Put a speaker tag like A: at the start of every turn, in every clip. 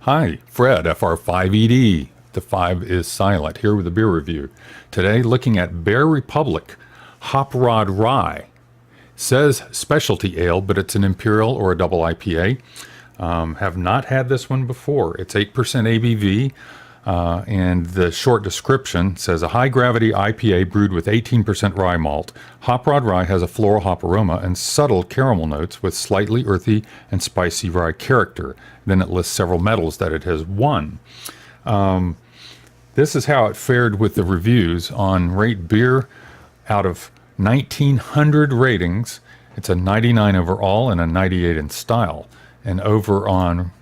A: Hi, Fred, FR5ED. The 5 is silent, here with a beer review. Today, looking at Bear Republic Hop Rod Rye. Says specialty ale, but it's an imperial or a double IPA. Have not had this one before. It's 8% ABV, and the short description says a high-gravity IPA brewed with 18% rye malt. Hop Rod Rye has a floral hop aroma and subtle caramel notes with slightly earthy and spicy rye character. Then it lists several medals that it has won. This is how it fared with the reviews on Rate Beer. Out of 1,900 ratings, it's a 99 overall and a 98 in style. And over on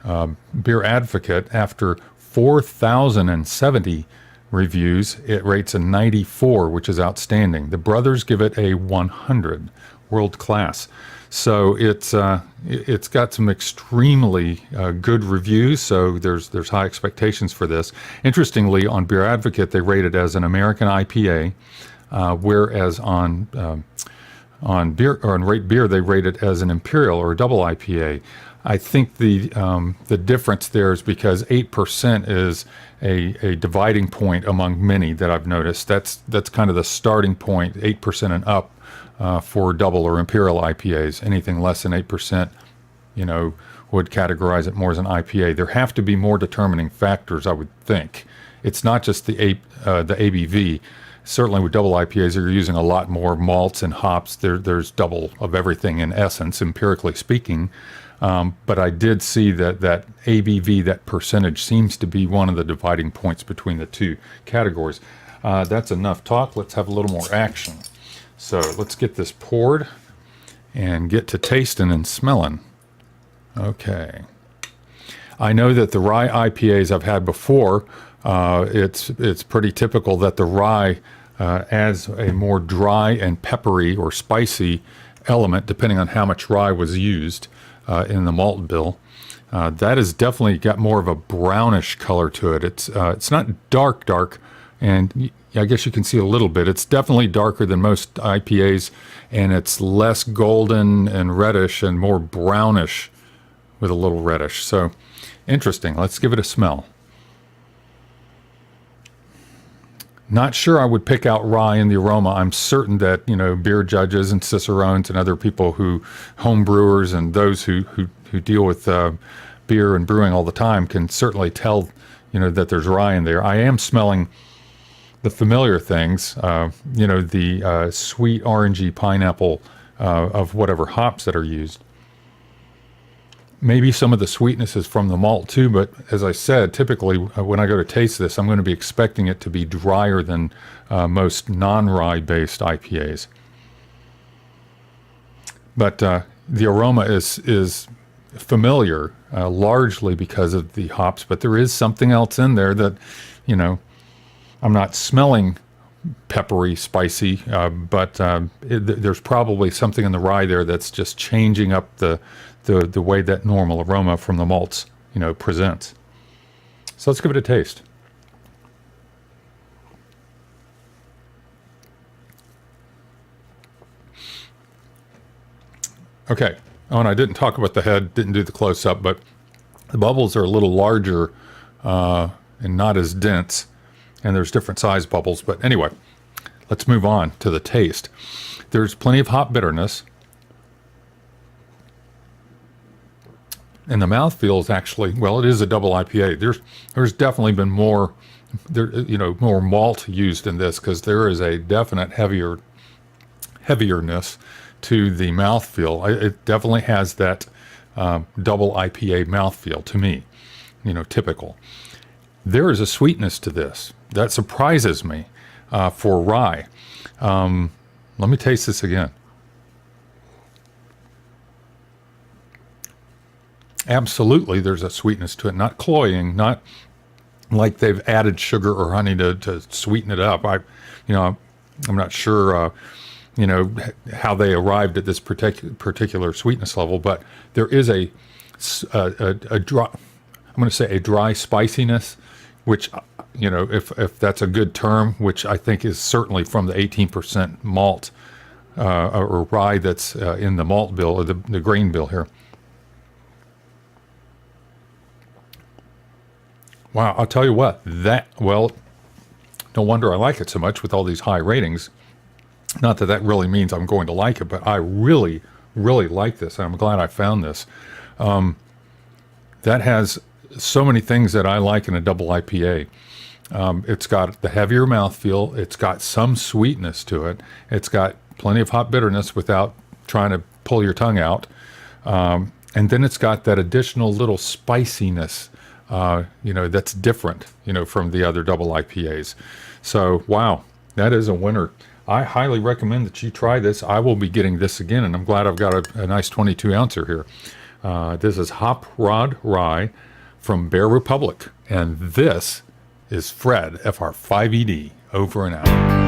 A: Beer Advocate, after 4,070 reviews, it rates a 94, which is outstanding. The brothers give it a 100, world class. So it's got some extremely good reviews. So there's high expectations for this. Interestingly, on Beer Advocate, they rate it as an American IPA, whereas on Rate Beer, they rate it as an imperial or a double IPA. I think the difference there is because 8% is a dividing point among many that I've noticed. That's kind of the starting point, 8% and up for double or imperial IPAs. Anything less than 8%, would categorize it more as an IPA. There have to be more determining factors, I would think. It's not just the ABV. Certainly with double IPAs, you're using a lot more malts and hops. There's double of everything in essence, empirically speaking. But I did see that ABV, that percentage, seems to be one of the dividing points between the two categories. That's enough talk. Let's have a little more action. So let's get this poured and get to tasting and smelling. Okay. I know that the rye IPAs I've had before, it's pretty typical that the rye adds a more dry and peppery or spicy element, depending on how much rye was used in the malt bill. That has definitely got more of a brownish color to it. It's not dark, and I guess you can see a little bit. It's definitely darker than most IPAs, and it's less golden and reddish and more brownish with a little reddish. So interesting. Let's give it a smell. Not sure I would pick out rye in the aroma. I'm certain that, beer judges and cicerones and other people home brewers and those who deal with beer and brewing all the time can certainly tell, that there's rye in there. I am smelling the familiar things, the sweet orangey pineapple of whatever hops that are used. Maybe some of the sweetness is from the malt too, but as I said, typically when I go to taste this, I'm going to be expecting it to be drier than most non-rye based IPAs. But the aroma is familiar, largely because of the hops, but there is something else in there that, I'm not smelling peppery, spicy, but there's probably something in the rye there that's just changing up the way that normal aroma from the malts, presents. So let's give it a taste. Okay. Oh, and I didn't talk about the head, didn't do the close-up, but the bubbles are a little larger and not as dense, and there's different size bubbles. But anyway, let's move on to the taste. There's plenty of hop bitterness. And the mouthfeel is actually, well, it is a double IPA. There's definitely been more malt used in this because there is a definite heavierness to the mouthfeel. It definitely has that double IPA mouthfeel to me, typical. There is a sweetness to this that surprises me for rye. Let me taste this again. Absolutely, there's a sweetness to it, not cloying, not like they've added sugar or honey to sweeten it up. I'm not sure, how they arrived at this particular sweetness level, but there is a dry, I'm going to say a dry spiciness, which, if that's a good term, which I think is certainly from the 18% malt or rye that's in the malt bill or the grain bill here. Wow, I'll tell you what, well, no wonder I like it so much with all these high ratings. Not that that really means I'm going to like it, but I really, really like this. And I'm glad I found this. That has so many things that I like in a double IPA. It's got the heavier mouthfeel. It's got some sweetness to it. It's got plenty of hot bitterness without trying to pull your tongue out. And then it's got that additional little spiciness, that's different, from the other double IPAs. So, wow, that is a winner. I highly recommend that you try this. I will be getting this again, and I'm glad I've got a nice 22 ouncer here. This is Hop Rod Rye from Bear Republic, and this is Fred, FR5ED, over and out.